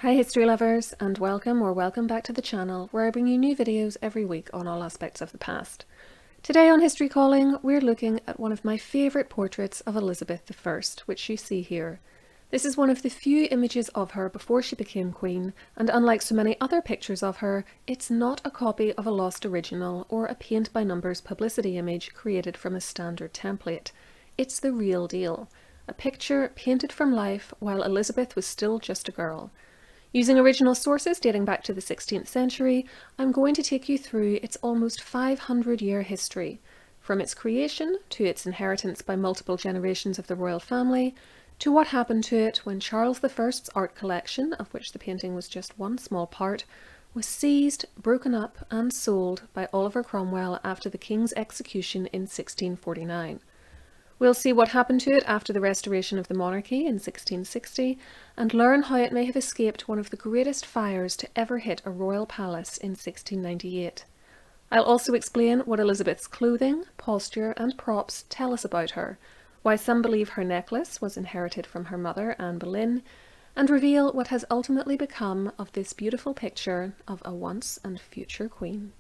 Hi history lovers, and welcome back to the channel where I bring you new videos every week on all aspects of the past. Today on History Calling, we're looking at one of my favourite portraits of Elizabeth I, which you see here. This is one of the few images of her before she became queen, and unlike so many other pictures of her, it's not a copy of a lost original or a paint-by-numbers publicity image created from a standard template. It's the real deal. A picture painted from life while Elizabeth was still just a girl. Using original sources dating back to the 16th century, I'm going to take you through its almost 500-year history, from its creation to its inheritance by multiple generations of the royal family, to what happened to it when Charles I's art collection, of which the painting was just one small part, was seized, broken up and sold by Oliver Cromwell after the king's execution in 1649. We'll see what happened to it after the restoration of the monarchy in 1660 and learn how it may have escaped one of the greatest fires to ever hit a royal palace in 1698. I'll also explain what Elizabeth's clothing, posture and props tell us about her, why some believe her necklace was inherited from her mother, Anne Boleyn, and reveal what has ultimately become of this beautiful picture of a once and future queen.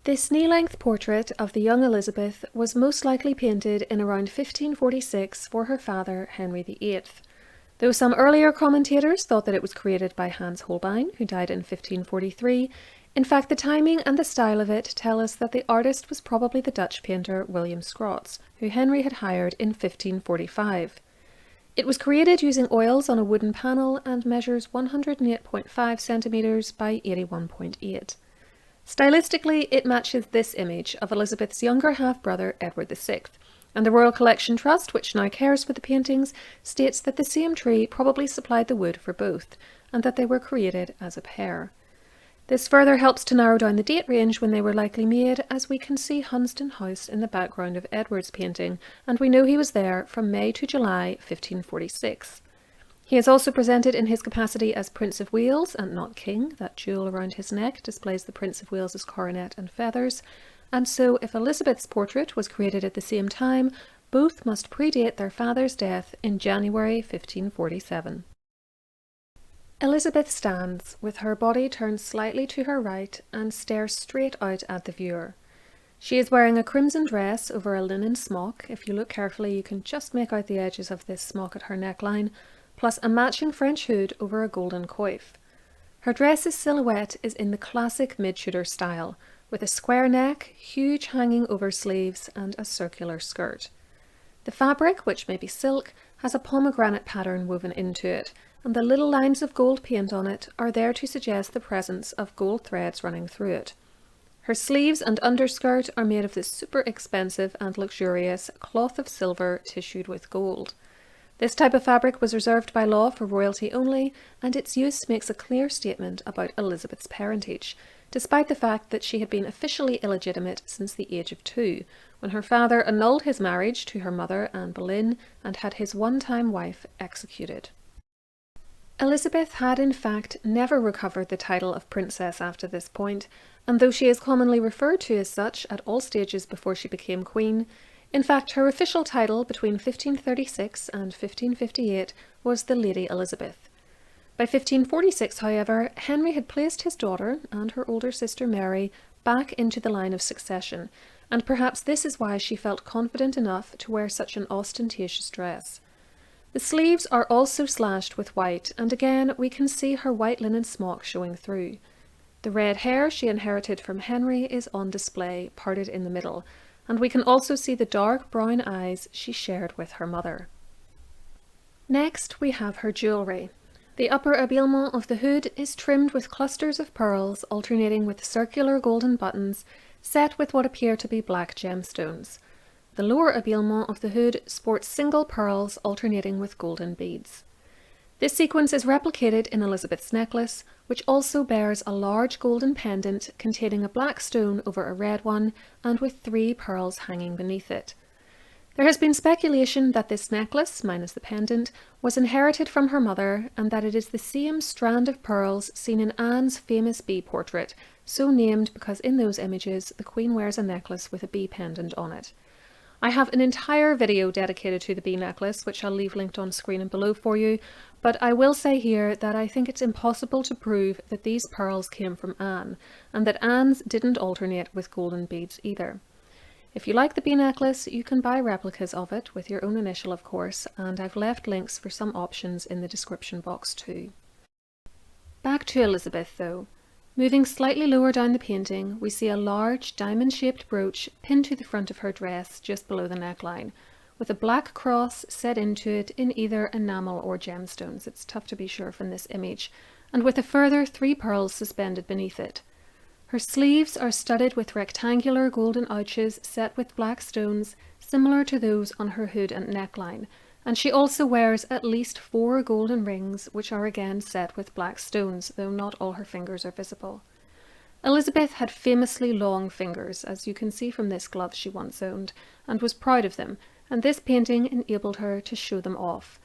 This knee-length portrait of the young Elizabeth was most likely painted in around 1546 for her father, Henry VIII. Though some earlier commentators thought that it was created by Hans Holbein, who died in 1543, in fact the timing and the style of it tell us that the artist was probably the Dutch painter William Scrots, who Henry had hired in 1545. It was created using oils on a wooden panel and measures 108.5 centimetres by 81.8. Stylistically, it matches this image of Elizabeth's younger half-brother Edward VI, and the Royal Collection Trust, which now cares for the paintings, states that the same tree probably supplied the wood for both, and that they were created as a pair. This further helps to narrow down the date range when they were likely made, as we can see Hunsdon House in the background of Edward's painting, and we know he was there from May to July 1546. He is also presented in his capacity as Prince of Wales and not King. That jewel around his neck displays the Prince of Wales's coronet and feathers, and so if Elizabeth's portrait was created at the same time, both must predate their father's death in January 1547. Elizabeth stands, with her body turned slightly to her right, and stares straight out at the viewer. She is wearing a crimson dress over a linen smock. If you look carefully, you can just make out the edges of this smock at her neckline, plus a matching French hood over a golden coif. Her dress's silhouette is in the classic mid-Tudor style, with a square neck, huge hanging over sleeves, and a circular skirt. The fabric, which may be silk, has a pomegranate pattern woven into it, and the little lines of gold paint on it are there to suggest the presence of gold threads running through it. Her sleeves and underskirt are made of this super expensive and luxurious cloth of silver tissued with gold. This type of fabric was reserved by law for royalty only, and its use makes a clear statement about Elizabeth's parentage, despite the fact that she had been officially illegitimate since the age of 2, when her father annulled his marriage to her mother, Anne Boleyn, and had his one-time wife executed. Elizabeth had in fact never recovered the title of princess after this point, and though she is commonly referred to as such at all stages before she became queen, in fact, her official title between 1536 and 1558 was the Lady Elizabeth. By 1546, however, Henry had placed his daughter and her older sister Mary back into the line of succession, and perhaps this is why she felt confident enough to wear such an ostentatious dress. The sleeves are also slashed with white, and again we can see her white linen smock showing through. The red hair she inherited from Henry is on display, parted in the middle, and we can also see the dark brown eyes she shared with her mother. Next we have her jewellery. The upper habillement of the hood is trimmed with clusters of pearls alternating with circular golden buttons set with what appear to be black gemstones. The lower habillement of the hood sports single pearls alternating with golden beads. This sequence is replicated in Elizabeth's necklace, which also bears a large golden pendant containing a black stone over a red one and with 3 pearls hanging beneath it. There has been speculation that this necklace, minus the pendant, was inherited from her mother, and that it is the same strand of pearls seen in Anne's famous bee portrait, so named because in those images the Queen wears a necklace with a bee pendant on it. I have an entire video dedicated to the bee necklace, which I'll leave linked on screen and below for you, but I will say here that I think it's impossible to prove that these pearls came from Anne, and that Anne's didn't alternate with golden beads either. If you like the bee necklace, you can buy replicas of it, with your own initial of course, and I've left links for some options in the description box too. Back to Elizabeth though. Moving slightly lower down the painting, we see a large diamond-shaped brooch pinned to the front of her dress just below the neckline, with a black cross set into it in either enamel or gemstones. It's tough to be sure from this image, and with a further 3 pearls suspended beneath it. Her sleeves are studded with rectangular golden ouches set with black stones, similar to those on her hood and neckline, and she also wears at least 4 golden rings, which are again set with black stones, though not all her fingers are visible. Elizabeth had famously long fingers, as you can see from this glove she once owned, and was proud of them, and this painting enabled her to show them off.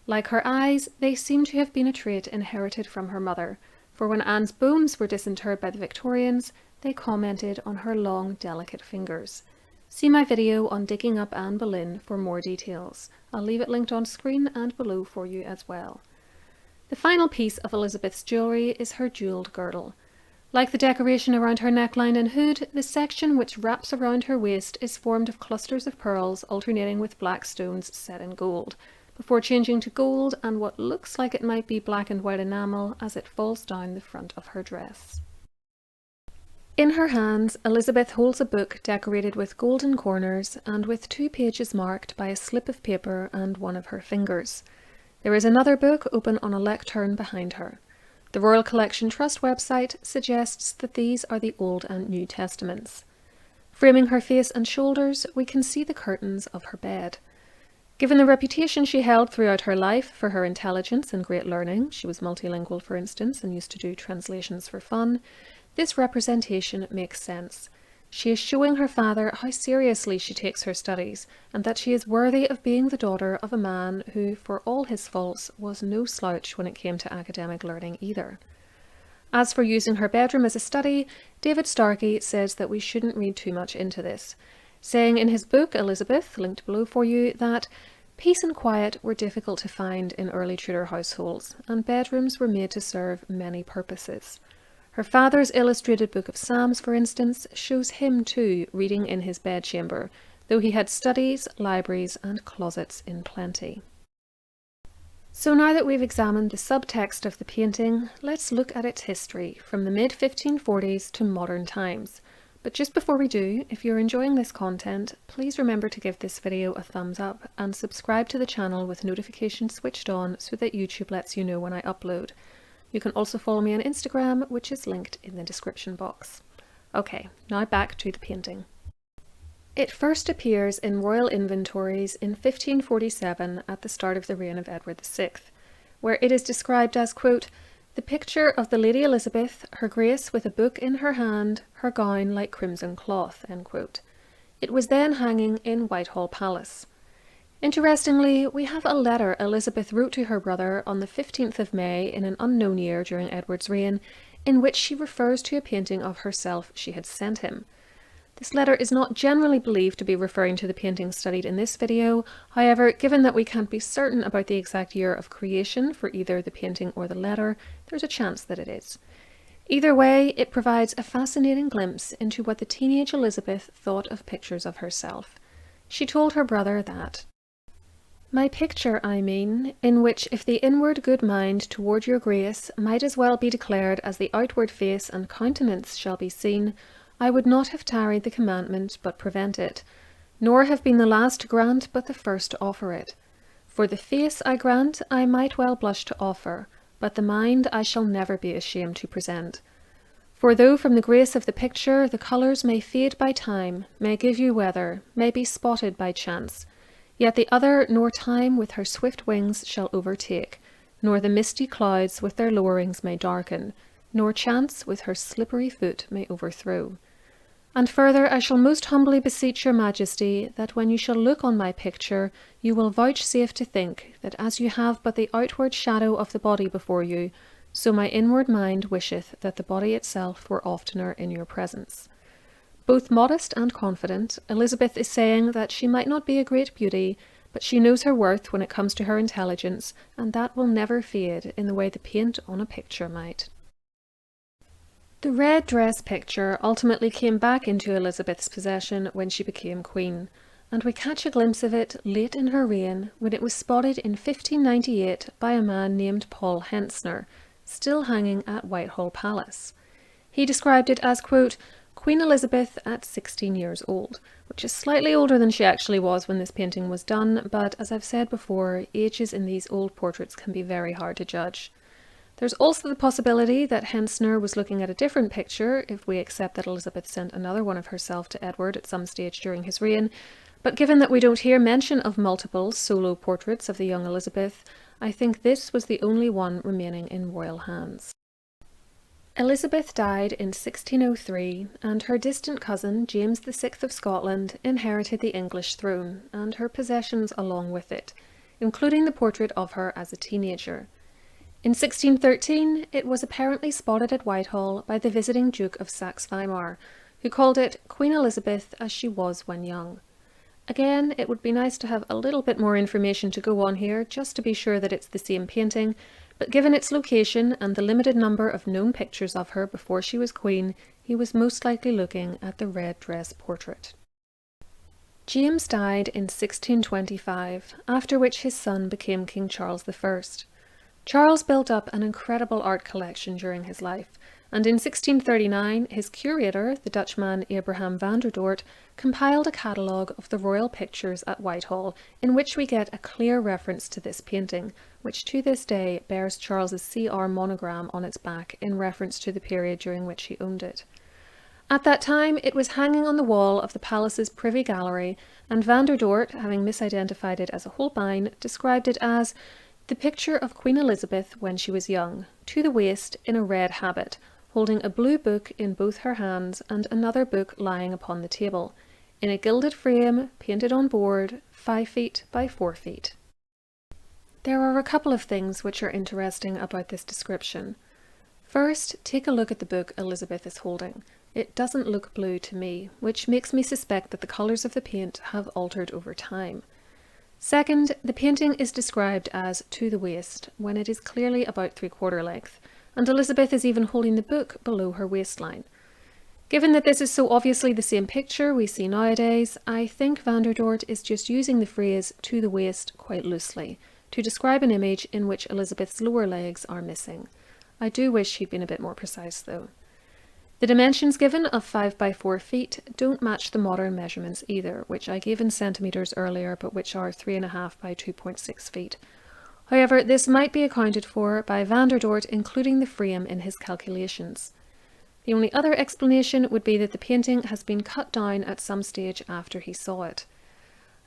Like her eyes, they seem to have been a trait inherited from her mother, for when Anne's bones were disinterred by the Victorians, they commented on her long, delicate fingers. See my video on digging up Anne Boleyn for more details. I'll leave it linked on screen and below for you as well. The final piece of Elizabeth's jewellery is her jewelled girdle. Like the decoration around her neckline and hood, the section which wraps around her waist is formed of clusters of pearls alternating with black stones set in gold, before changing to gold and what looks like it might be black and white enamel as it falls down the front of her dress. In her hands, Elizabeth holds a book decorated with golden corners and with 2 pages marked by a slip of paper and one of her fingers. There is another book open on a lectern behind her. The Royal Collection Trust website suggests that these are the Old and New Testaments. Framing her face and shoulders, we can see the curtains of her bed. Given the reputation she held throughout her life for her intelligence and great learning, she was multilingual for instance and used to do translations for fun, this representation makes sense. She is showing her father how seriously she takes her studies, and that she is worthy of being the daughter of a man who, for all his faults, was no slouch when it came to academic learning either. As for using her bedroom as a study, David Starkey says that we shouldn't read too much into this, saying in his book Elizabeth, linked below for you, that peace and quiet were difficult to find in early Tudor households, and bedrooms were made to serve many purposes. Her father's illustrated Book of Psalms, for instance, shows him too reading in his bedchamber, though he had studies, libraries and closets in plenty. So now that we've examined the subtext of the painting, let's look at its history from the mid-1540s to modern times. But just before we do, if you're enjoying this content, please remember to give this video a thumbs up and subscribe to the channel with notifications switched on so that YouTube lets you know when I upload. You can also follow me on Instagram, which is linked in the description box. Okay, now back to the painting. It first appears in royal inventories in 1547 at the start of the reign of Edward VI, where it is described as, quote, "the picture of the Lady Elizabeth, her grace with a book in her hand, her gown like crimson cloth," end quote. It was then hanging in Whitehall Palace. Interestingly, we have a letter Elizabeth wrote to her brother on the 15th of May in an unknown year during Edward's reign, in which she refers to a painting of herself she had sent him. This letter is not generally believed to be referring to the painting studied in this video. However, given that we can't be certain about the exact year of creation for either the painting or the letter, there's a chance that it is. Either way, it provides a fascinating glimpse into what the teenage Elizabeth thought of pictures of herself. She told her brother that, "My picture, I mean, in which if the inward good mind toward your grace might as well be declared as the outward face and countenance shall be seen, I would not have tarried the commandment but prevent it, nor have been the last to grant but the first to offer it. For the face, I grant, I might well blush to offer, but the mind I shall never be ashamed to present. For though from the grace of the picture the colours may fade by time, may give you weather, may be spotted by chance, yet the other nor time with her swift wings shall overtake, nor the misty clouds with their lowerings may darken, nor chance with her slippery foot may overthrow. And further, I shall most humbly beseech your majesty, that when you shall look on my picture, you will vouchsafe to think, that as you have but the outward shadow of the body before you, so my inward mind wisheth that the body itself were oftener in your presence. Both modest and confident, Elizabeth is saying that she might not be a great beauty, but she knows her worth when it comes to her intelligence, and that will never fade in the way the paint on a picture might. The red dress picture ultimately came back into Elizabeth's possession when she became queen, and we catch a glimpse of it late in her reign when it was spotted in 1598 by a man named Paul Hentzner, still hanging at Whitehall Palace. He described it as, quote, Queen Elizabeth at 16 years old, which is slightly older than she actually was when this painting was done, but as I've said before, ages in these old portraits can be very hard to judge. There's also the possibility that Hentzner was looking at a different picture, if we accept that Elizabeth sent another one of herself to Edward at some stage during his reign, but given that we don't hear mention of multiple solo portraits of the young Elizabeth, I think this was the only one remaining in royal hands. Elizabeth died in 1603, and her distant cousin, James VI of Scotland, inherited the English throne, and her possessions along with it, including the portrait of her as a teenager. In 1613, it was apparently spotted at Whitehall by the visiting Duke of Saxe-Weimar, who called it Queen Elizabeth as she was when young. Again, it would be nice to have a little bit more information to go on here, just to be sure that it's the same painting, but given its location and the limited number of known pictures of her before she was queen, he was most likely looking at the red dress portrait. James died in 1625, after which his son became King Charles I. Charles built up an incredible art collection during his life, and in 1639 his curator, the Dutchman Abraham van der Dort, compiled a catalogue of the royal pictures at Whitehall, in which we get a clear reference to this painting, which to this day bears Charles's CR monogram on its back in reference to the period during which he owned it. At that time it was hanging on the wall of the palace's Privy Gallery, and van der Dort, having misidentified it as a Holbein, described it as the picture of Queen Elizabeth when she was young, to the waist, in a red habit, holding a blue book in both her hands and another book lying upon the table, in a gilded frame, painted on board, 5 feet by 4 feet. There are a couple of things which are interesting about this description. First, take a look at the book Elizabeth is holding. It doesn't look blue to me, which makes me suspect that the colours of the paint have altered over time. Second, the painting is described as to the waist, when it is clearly about 3/4 length, and Elizabeth is even holding the book below her waistline. Given that this is so obviously the same picture we see nowadays, I think van der Dort is just using the phrase to the waist quite loosely, to describe an image in which Elizabeth's lower legs are missing. I do wish he'd been a bit more precise though. The dimensions given of 5 by 4 feet don't match the modern measurements either, which I gave in centimetres earlier, but which are 3.5 by 2.6 feet. However, this might be accounted for by van der Dort including the frame in his calculations. The only other explanation would be that the painting has been cut down at some stage after he saw it.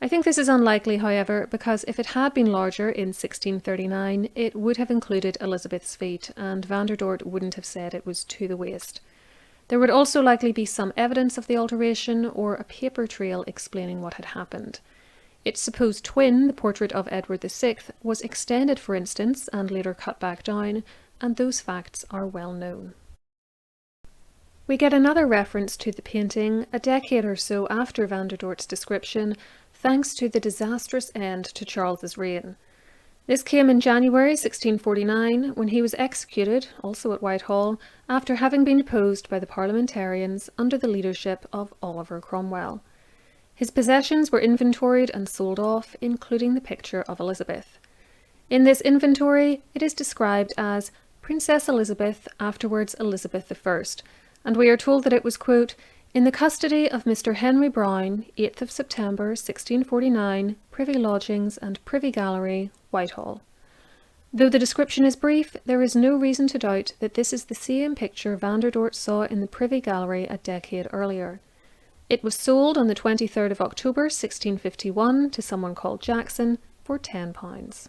I think this is unlikely, however, because if it had been larger in 1639, it would have included Elizabeth's feet, and van der Dort wouldn't have said it was to the waist. There would also likely be some evidence of the alteration or a paper trail explaining what had happened. Its supposed twin, the portrait of Edward VI, was extended, for instance, and later cut back down, and those facts are well known. We get another reference to the painting a decade or so after van der Dort's description, thanks to the disastrous end to Charles's reign. This came in January 1649, when he was executed, also at Whitehall, after having been deposed by the parliamentarians under the leadership of Oliver Cromwell. His possessions were inventoried and sold off, including the picture of Elizabeth. In this inventory, it is described as Princess Elizabeth, afterwards Elizabeth I, and we are told that it was, quote, in the custody of Mr. Henry Brown, 8th of September 1649, Privy Lodgings and Privy Gallery, Whitehall. Though the description is brief, there is no reason to doubt that this is the same picture van der Dort saw in the Privy Gallery a decade earlier. It was sold on the 23rd of October 1651 to someone called Jackson for £10.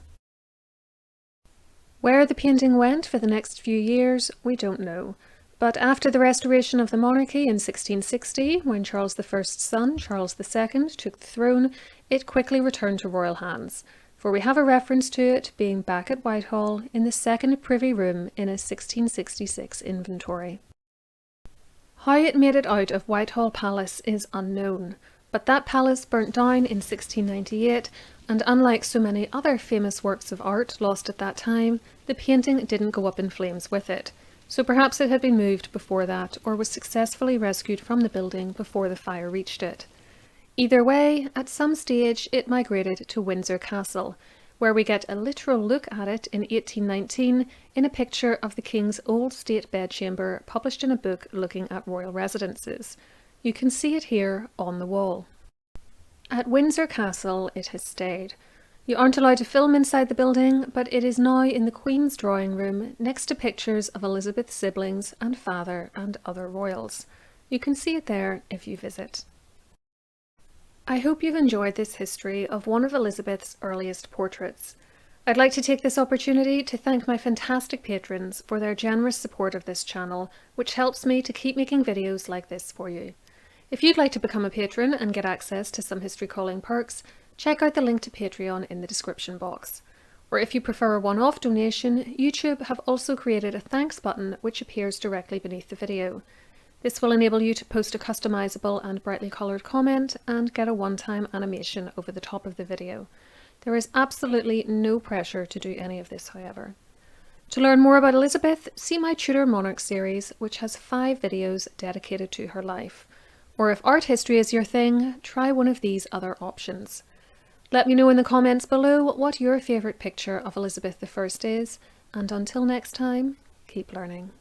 Where the painting went for the next few years, we don't know. But after the restoration of the monarchy in 1660, when Charles I's son, Charles II, took the throne, it quickly returned to royal hands, for we have a reference to it being back at Whitehall in the second Privy Room in a 1666 inventory. How it made it out of Whitehall Palace is unknown, but that palace burnt down in 1698, and unlike so many other famous works of art lost at that time, the painting didn't go up in flames with it, so perhaps it had been moved before that or was successfully rescued from the building before the fire reached it. Either way, at some stage it migrated to Windsor Castle, where we get a literal look at it in 1819 in a picture of the King's old state bedchamber published in a book looking at royal residences. You can see it here on the wall. At Windsor Castle it has stayed. You aren't allowed to film inside the building, but it is now in the Queen's drawing room next to pictures of Elizabeth's siblings and father and other royals. You can see it there if you visit. I hope you've enjoyed this history of one of Elizabeth's earliest portraits. I'd like to take this opportunity to thank my fantastic patrons for their generous support of this channel, which helps me to keep making videos like this for you. If you'd like to become a patron and get access to some History Calling perks, check out the link to Patreon in the description box. Or if you prefer a one-off donation, YouTube have also created a thanks button which appears directly beneath the video. This will enable you to post a customizable and brightly coloured comment and get a one-time animation over the top of the video. There is absolutely no pressure to do any of this, however. To learn more about Elizabeth, see my Tudor Monarch series, which has 5 videos dedicated to her life. Or if art history is your thing, try one of these other options. Let me know in the comments below what your favourite picture of Elizabeth I is, and until next time, keep learning.